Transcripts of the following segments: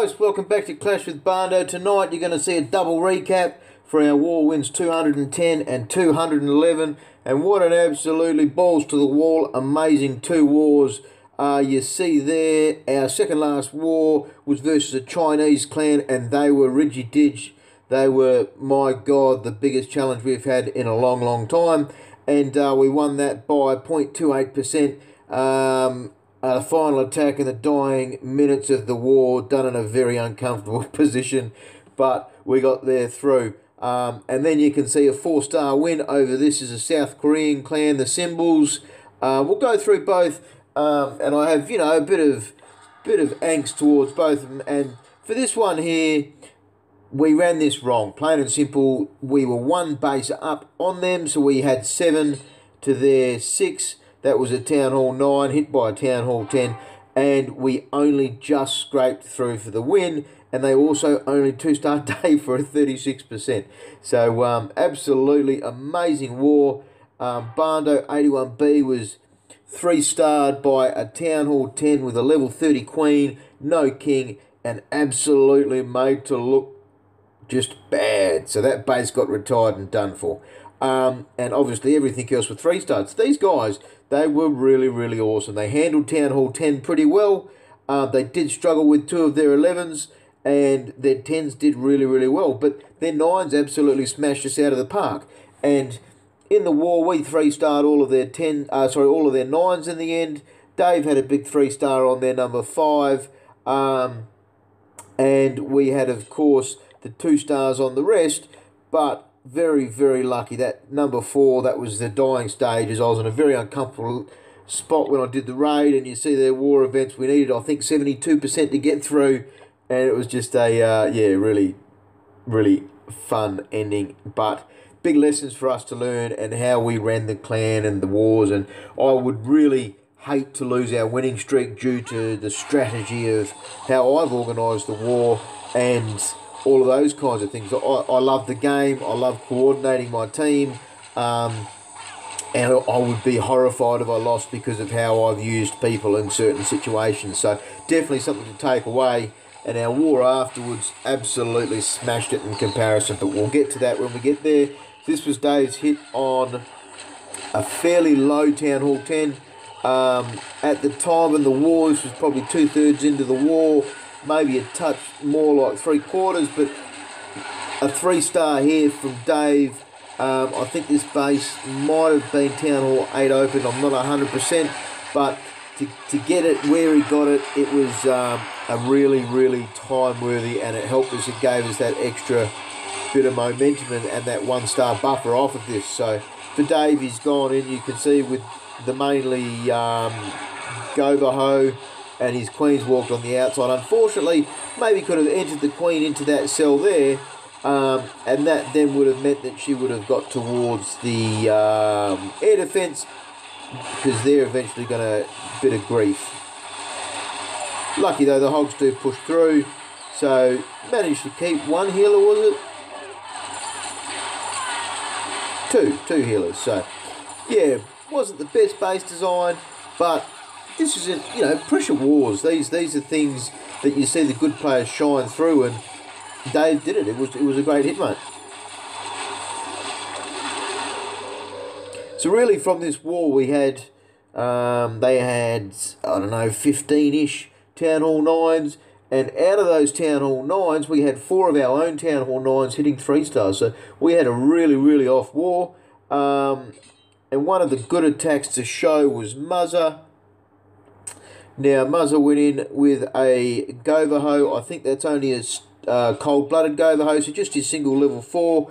guys, welcome back to Clash with Barndo. Tonight you're going to see a double recap for our war wins 210 and 211, and what an absolutely balls to the wall amazing two wars. You see there, our second last war was versus a Chinese clan, and they were Ridgy-Dig. They were, my God, the biggest challenge we've had in a long time, and we won that by 0.28%. A final attack in the dying minutes of the war, done in a very uncomfortable position, but we got there through. And then you can see a 4-star win over this is a South Korean clan, the Symbols. We'll go through both, and I have, a bit of angst towards both of them. And for this one here, we ran this wrong, plain and simple. We were one base up on them, so we had 7 to their 6. That was a Town Hall 9, hit by a Town Hall 10, and we only just scraped through for the win, and they also only 2-star day for a 36%. So, absolutely amazing war. Barndo 81B was 3-starred by a Town Hall 10 with a level 30 Queen, no King, and absolutely made to look just bad. So that base got retired and done for. And obviously everything else with 3-stars. These guys, they were really awesome. They handled Town Hall 10 pretty well. They did struggle with 2 of their 11s, and their 10s did really well. But their 9s absolutely smashed us out of the park. And in the war, we 3-starred all of their all of their 9s in the end. Dave had a big 3-star on their number 5, and we had, of course, the 2-stars on the rest, but very lucky. That number 4, that was the dying stages. I was in a very uncomfortable spot when I did the raid, and you see their war events, we needed, I think, 72% to get through, and it was just a really fun ending. But big lessons for us to learn, and how we ran the clan and the wars. And I would really hate to lose our winning streak due to the strategy of how I've organised the war and all of those kinds of things. I love the game. I love coordinating my team. And I would be horrified if I lost because of how I've used people in certain situations. So definitely something to take away. And our war afterwards absolutely smashed it in comparison. But we'll get to that when we get there. This was Dave's hit on a fairly low Town Hall 10. At the time in the war, this was probably 2/3 into the war. Maybe a touch more like 3/4, but a 3-star here from Dave. I think this base might have been Town Hall 8 open. I'm not 100%, but to get it where he got it, it was a really time-worthy, and it helped us. It gave us that extra bit of momentum and that 1-star buffer off of this. So for Dave, he's gone in, you can see, with the mainly Govaho, and his queen's walked on the outside. Unfortunately, maybe could have entered the queen into that cell there, and that then would have meant that she would have got towards the air defence, because they're eventually going to bit of grief. Lucky though, the Hogs do push through, so managed to keep 1 healer, was it? Two healers. So yeah, wasn't the best base design, but this isn't, pressure wars. These are things that you see the good players shine through, and Dave did it. It was a great hit, mate. So really, from this war, we had they had, I don't know, 15-ish Town Hall 9s, and out of those Town Hall 9s, we had 4 of our own Town Hall 9s hitting 3-stars. So we had a really off war. And one of the good attacks to show was Muzza. Now, Muzza went in with a Govaho. I think that's only a cold-blooded Govaho, so just his single level 4.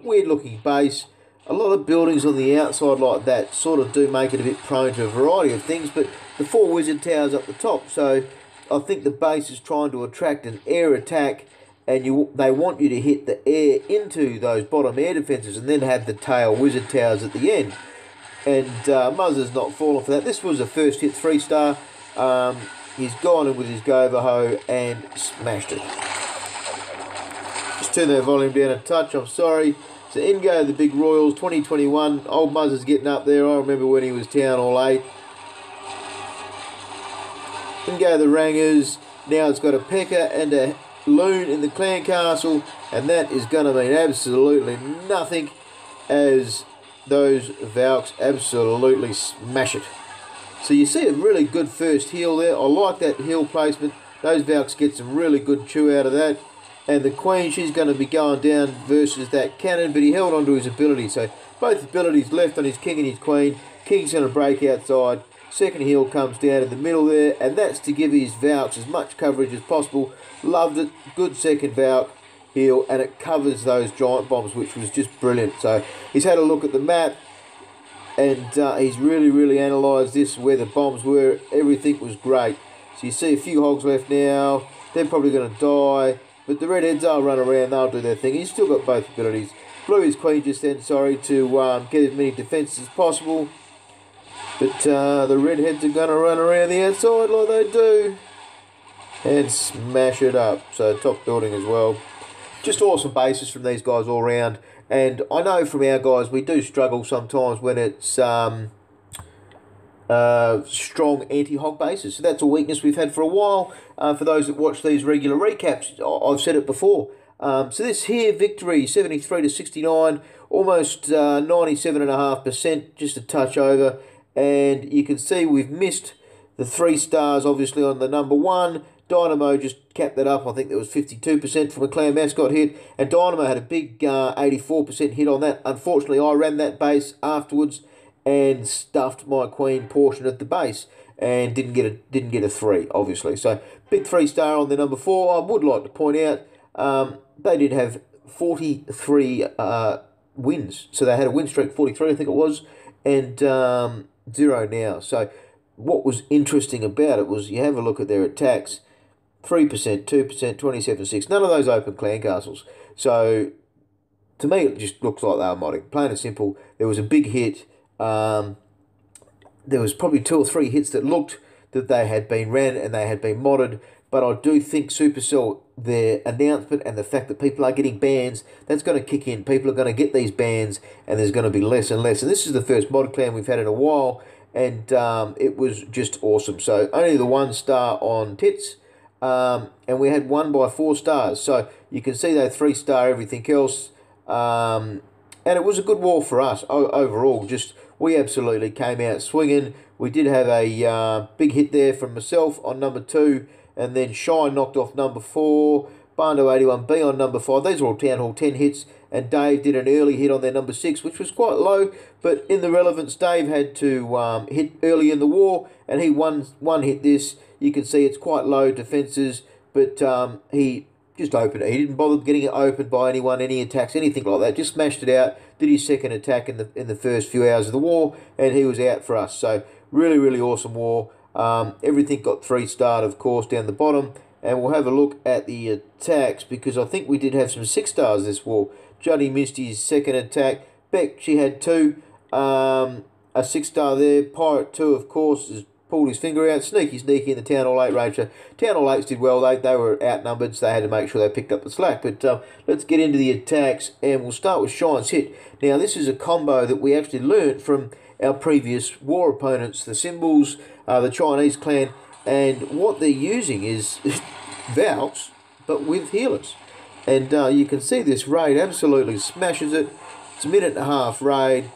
Weird-looking base. A lot of buildings on the outside like that sort of do make it a bit prone to a variety of things, but the 4 wizard towers up the top, so I think the base is trying to attract an air attack, and they want you to hit the air into those bottom air defences and then have the tail wizard towers at the end. And Muzza's not fallen for that. This was a first hit 3-star. He's gone in with his Govaho and smashed it. Just turn that volume down a touch, I'm sorry. So in go the big Royals, 2021. Old Muzza's getting up there. I remember when he was Town Hall 8. In go the Rangers. Now it's got a Pecker and a Loon in the clan castle, and that is going to mean absolutely nothing as those Valks absolutely smash it. So you see a really good first heal there. I like that heal placement. Those Valks get some really good chew out of that. And the Queen, she's going to be going down versus that cannon, but he held on to his ability. So both abilities left on his King and his Queen. King's going to break outside. Second heal comes down in the middle there, and that's to give his Valks as much coverage as possible. Loved it. Good second Valk heal, and it covers those giant bombs, which was just brilliant. So he's had a look at the map, and he's really analysed this, where the bombs were. Everything was great. So you see a few hogs left now. They're probably going to die, but the redheads are run around. They'll do their thing. He's still got both abilities. Blew his Queen just then, sorry, to get as many defences as possible. But the redheads are going to run around the outside like they do and smash it up. So top building as well. Just awesome bases from these guys all round. And I know from our guys, we do struggle sometimes when it's strong anti-hog bases. So that's a weakness we've had for a while. For those that watch these regular recaps, I've said it before. So this here, victory, 73 to 69, almost 97.5%, just a touch over. And you can see we've missed the 3 stars, obviously, on the number 1. Dynamo just capped that up. I think there was 52% from a clan mascot hit. And Dynamo had a big 84% hit on that. Unfortunately, I ran that base afterwards and stuffed my Queen portion at the base. And didn't get a 3, obviously. So, big 3-star on the number 4. I would like to point out they did have 43 wins. So, they had a win streak, 43, I think it was. And 0 now. So what was interesting about it was you have a look at their attacks, 3%, 2%, 27.6. None of those open clan castles. So to me it just looks like they were modding. Plain and simple. There was a big hit. There was probably 2 or 3 hits that looked that they had been ran and they had been modded. But I do think Supercell, their announcement and the fact that people are getting bans, that's going to kick in. People are going to get these bans and there's going to be less and less. And this is the first mod clan we've had in a while, and it was just awesome. So only the 1-star on Tits, and we had 1 by 4 stars. So you can see that 3-star everything else. And it was a good war for us overall. Just we absolutely came out swinging. We did have a big hit there from myself on number 2. And then Shine knocked off number 4. Bando 81B on number 5. These are all Town Hall 10 hits. And Dave did an early hit on their number 6, which was quite low. But in the relevance, Dave had to hit early in the war. And he one hit this. You can see it's quite low defences. But he just opened it. He didn't bother getting it opened by anyone, any attacks, anything like that. Just smashed it out. Did his second attack in the first few hours of the war. And he was out for us. So really awesome war. Everything got 3-starred, of course, down the bottom. And we'll have a look at the attacks, because I think we did have some 6-stars this war. Juddy missed his second attack. Beck, she had 2. A 6-star there. Pirate 2, of course, has pulled his finger out. Sneaky in the Town Hall 8 ranger. Town Hall 8s did well. They were outnumbered, so they had to make sure they picked up the slack. But let's get into the attacks, and we'll start with Shine's hit. Now, this is a combo that we actually learnt from our previous war opponents, the Symbols, the Chinese clan, and what they're using is Valks, but with healers. And you can see this raid absolutely smashes it. It's a 1.5-minute raid.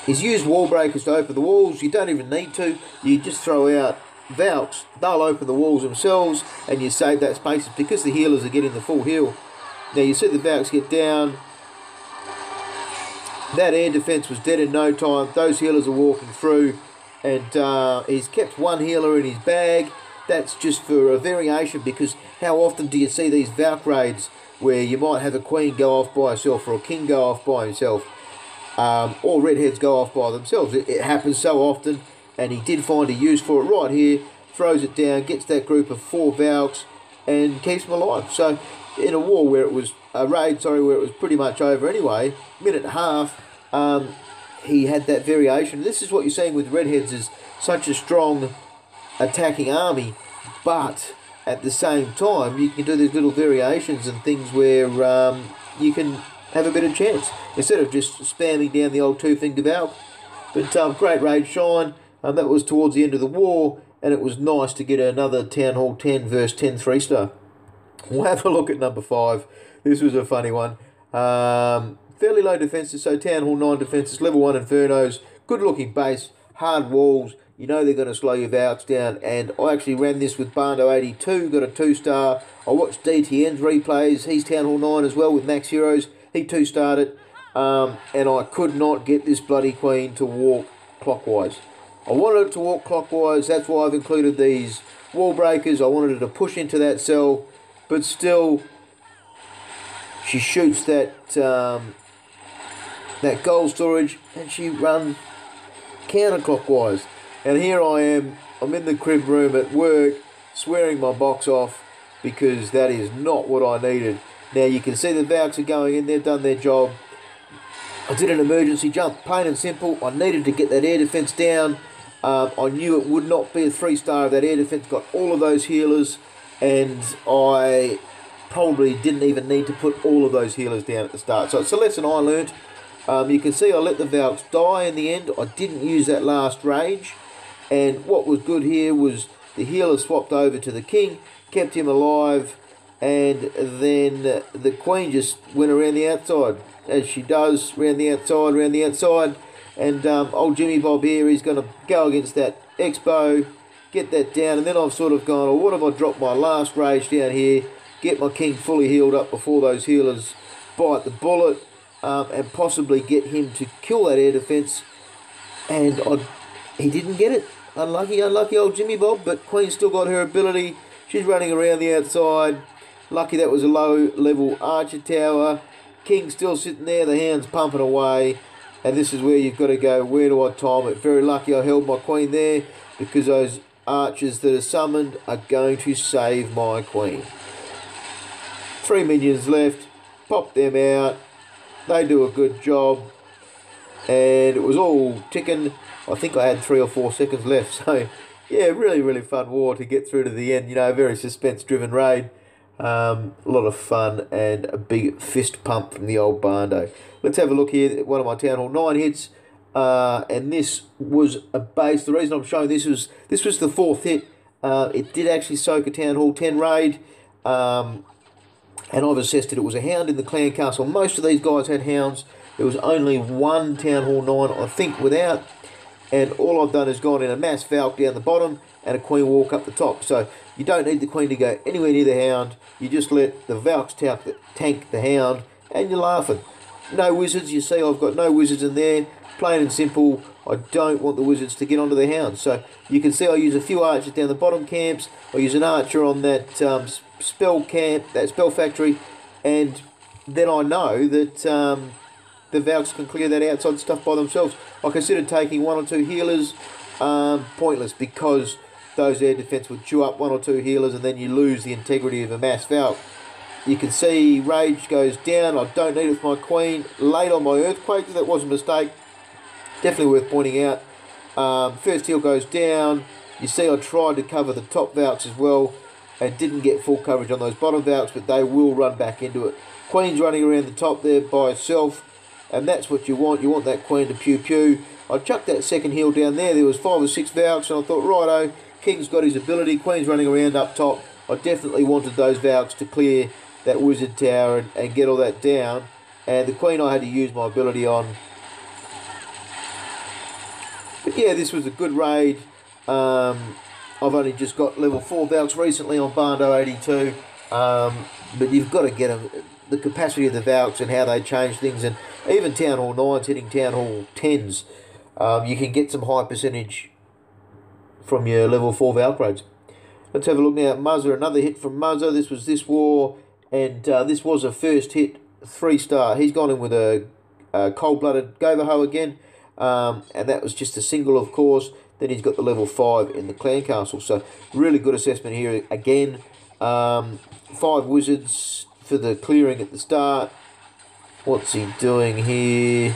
He's used wall breakers to open the walls. You don't even need to. You just throw out Valks. They'll open the walls themselves, and you save that space because the healers are getting the full heal. Now you see the Valks get down. That air defense was dead in no time. Those healers are walking through, and he's kept 1 healer in his bag. That's just for a variation, because how often do you see these Valk raids where you might have a Queen go off by herself or a King go off by himself, or Redheads go off by themselves? It happens so often, and he did find a use for it right here. Throws it down, gets that group of 4 Valks, and keeps them alive. So in a war where it was a raid, where it was pretty much over anyway, 1.5 minutes, he had that variation. This is what you're seeing with Redheads, is such a strong attacking army, but at the same time you can do these little variations and things where you can have a bit of chance instead of just spamming down the old 2-finger Valk. But great raid, Shine. That was towards the end of the war, and it was nice to get another Town Hall 10 versus 10 3-star. We'll have a look at number 5. This was a funny one. Fairly low defences, so Town Hall 9 defences, level 1 Infernos, good looking base, hard walls. You know they're going to slow your Valks down, and I actually ran this with Bando 82, got a 2-star. I watched DTN's replays, he's Town Hall 9 as well with Max Heroes, he 2-starred it, and I could not get this bloody queen to walk clockwise. I wanted it to walk clockwise, that's why I've included these wall breakers. I wanted it to push into that cell, but still, she shoots that that gold storage, and she runs counterclockwise. And here I am, I'm in the crib room at work, swearing my box off, because that is not what I needed. Now you can see the Valks are going in, they've done their job. I did an emergency jump, plain and simple. I needed to get that air defense down. I knew it would not be a 3-star if that air defense got all of those healers, and I probably didn't even need to put all of those healers down at the start. So it's a lesson I learnt. You can see I let the Valks die in the end. I didn't use that last rage. And what was good here was the healer swapped over to the king, kept him alive, and then the queen just went around the outside, as she does, around the outside, and old Jimmy Bob here, he's going to go against that Expo, get that down, and then I've sort of gone, oh, what if I drop my last rage down here, get my king fully healed up before those healers bite the bullet, and possibly get him to kill that air defense, and he didn't get it. Unlucky old Jimmy Bob, but Queen still got her ability. She's running around the outside. Lucky that was a low-level archer tower. King's still sitting there, the hound's pumping away, and this is where you've got to go, where do I time it? Very lucky I held my queen there, because those archers that are summoned are going to save my queen. 3 minions left, pop them out, they do a good job, and it was all ticking. I think I had 3 or 4 seconds left, so yeah, really fun war to get through to the end. You know, very suspense driven raid, a lot of fun, and a big fist pump from the old Bando. Let's have a look here at one of my Town Hall 9 hits, and this was a base. The reason I'm showing this was the 4th hit. It did actually soak a Town Hall 10 raid, and I've assessed it was a hound in the clan castle. Most of these guys had hounds. There was only one Town Hall 9, I think, without. And all I've done is gone in a mass Valk down the bottom and a queen walk up the top. So you don't need the queen to go anywhere near the hound. You just let the Valks tank the hound, and you're laughing. No wizards. You see I've got no wizards in there. Plain and simple. I don't want the wizards to get onto the hound. So you can see I use a few archers down the bottom camps. I use an archer on that spell camp, that spell factory. And then I know that the Valks can clear that outside stuff by themselves. I considered taking 1 or 2 healers, pointless, because those air defense would chew up 1 or 2 healers, and then you lose the integrity of a mass Valk. You can see rage goes down. I don't need it with my queen. Late on my earthquake, that was a mistake. Definitely worth pointing out. First heal goes down. You see I tried to cover the top Valks as well, and didn't get full coverage on those bottom Valks, but they will run back into it. Queen's running around the top there by herself, and that's what you want. You want that queen to pew. I chucked that second heal down there. There was 5 or 6 Valks, and I thought, righto, King's got his ability. Queen's running around up top. I definitely wanted those Valks to clear that wizard tower and get all that down. And the queen I had to use my ability on. But yeah, this was a good raid. I've only just got level 4 Valks recently on Bando 82. But you've got to get them, the capacity of the Valks and how they change things. And even Town Hall 9s hitting Town Hall 10s, you can get some high percentage from your level 4 Valk raids. Let's have a look now at Muzza. Another hit from Muzza. This was this war, and this was a first hit 3-star. He's gone in with a cold-blooded Govaho again, and that was just a single, of course. Then he's got the level 5 in the clan castle. So really good assessment here again. 5 wizards for the clearing at the start. What's he doing here?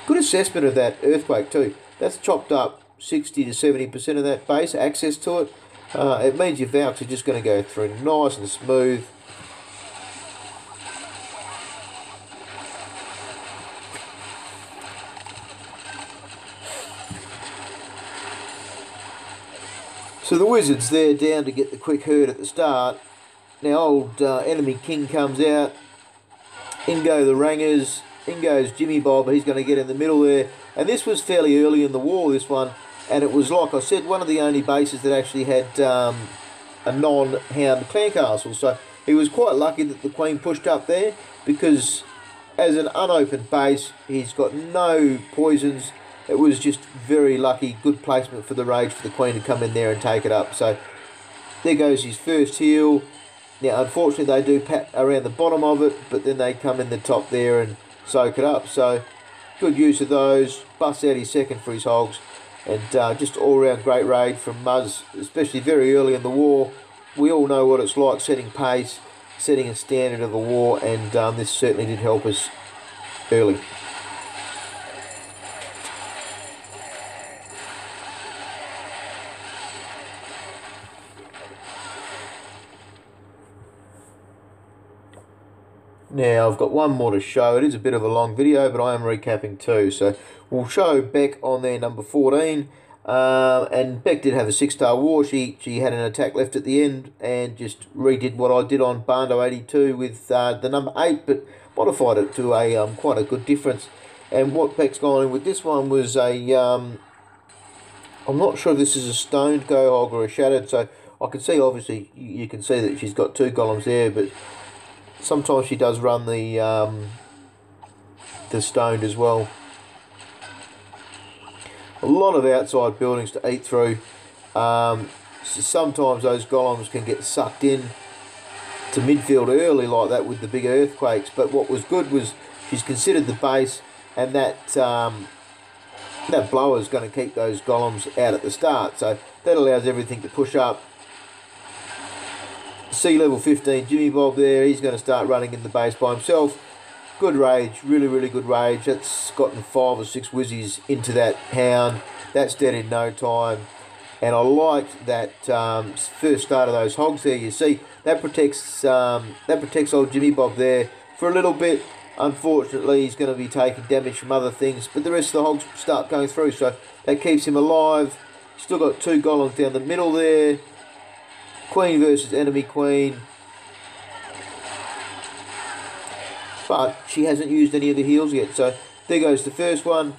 Good assessment of that earthquake too. That's chopped up 60 to 70% of that base, access to it. It means your Valks are just going to go through nice and smooth. So the wizards there down to get the quick hurt at the start. Now old enemy king comes out. In go the rangers. In goes Jimmy Bob. He's going to get in the middle there. And this was fairly early in the war, this one. And it was, like I said, one of the only bases that actually had a non-hound clan castle. So he was quite lucky that the queen pushed up there, because as an unopened base, he's got no poisons. It was just very lucky, good placement for the rage for the queen to come in there and take it up. So there goes his first heal. Now, unfortunately, they do pat around the bottom of it, but then they come in the top there and soak it up. So good use of those. Busts out his second for his hogs. And just all-round great raid from Muzz, especially very early in the war. We all know what it's like setting pace, setting a standard of the war, and this certainly did help us early. Now, I've got one more to show. It is a bit of a long video, but I am recapping too. So we'll show Beck on there, number 14. And Beck did have a 6-star war. She had an attack left at the end and just redid what I did on Bando 82 with the number 8, but modified it to a quite a good difference. And what Beck's gone in with this one was a... I'm not sure if this is a stoned go hog or a shattered, so I can see, obviously, you can see that she's got 2 golems there, but sometimes she does run the stoned as well. A lot of outside buildings to eat through. So sometimes those golems can get sucked in to midfield early like that with the big earthquakes. But what was good was she's considered the base, and that that blower is going to keep those golems out at the start. So that allows everything to push up. Sea level 15 Jimmy Bob there, he's going to start running in the base by himself. Good rage, really good rage. That's gotten 5 or 6 wizzies into that hound. That's dead in no time. And I liked that first start of those hogs there. You see, that protects old Jimmy Bob there for a little bit. Unfortunately, he's going to be taking damage from other things, but the rest of the hogs start going through, so that keeps him alive. Still got 2 golems down the middle there. Queen versus enemy queen. But she hasn't used any of the heals yet. So there goes the first one.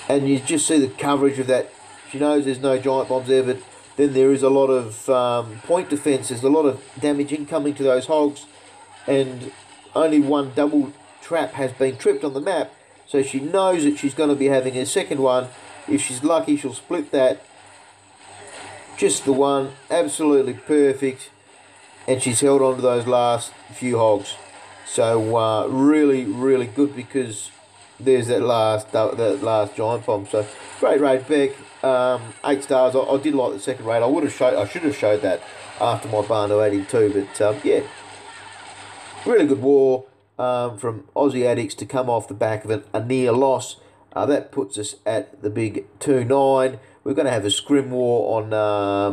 And you just see the coverage of that. She knows there's no giant bombs there, but then there is a lot of point defense. There's a lot of damage incoming to those hogs. And only one double trap has been tripped on the map. So she knows that she's going to be having a second one. If she's lucky, she'll split that. Just the one, absolutely perfect, and she's held on to those last few hogs. So really good, because there's that last giant bomb. So great raid, Beck. 8 stars. I did like the second raid. I should have showed that after my Bando 82, but yeah, really good war from Aussie Addicts to come off the back of a near loss. That puts us at the big 2-9. We're going to have a scrim war on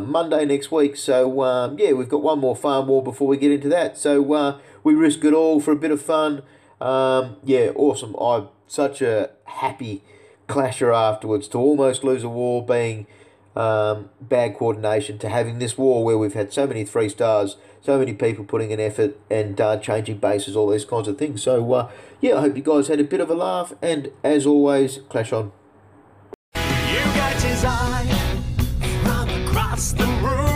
Monday next week. So, yeah, we've got one more farm war before we get into that. So, we risk it all for a bit of fun. Yeah, awesome. I'm such a happy clasher afterwards, to almost lose a war being bad coordination, to having this war where we've had so many 3 stars, so many people putting in effort and changing bases, all these kinds of things. So, yeah, I hope you guys had a bit of a laugh, and as always, clash on. You got his eye from across the room.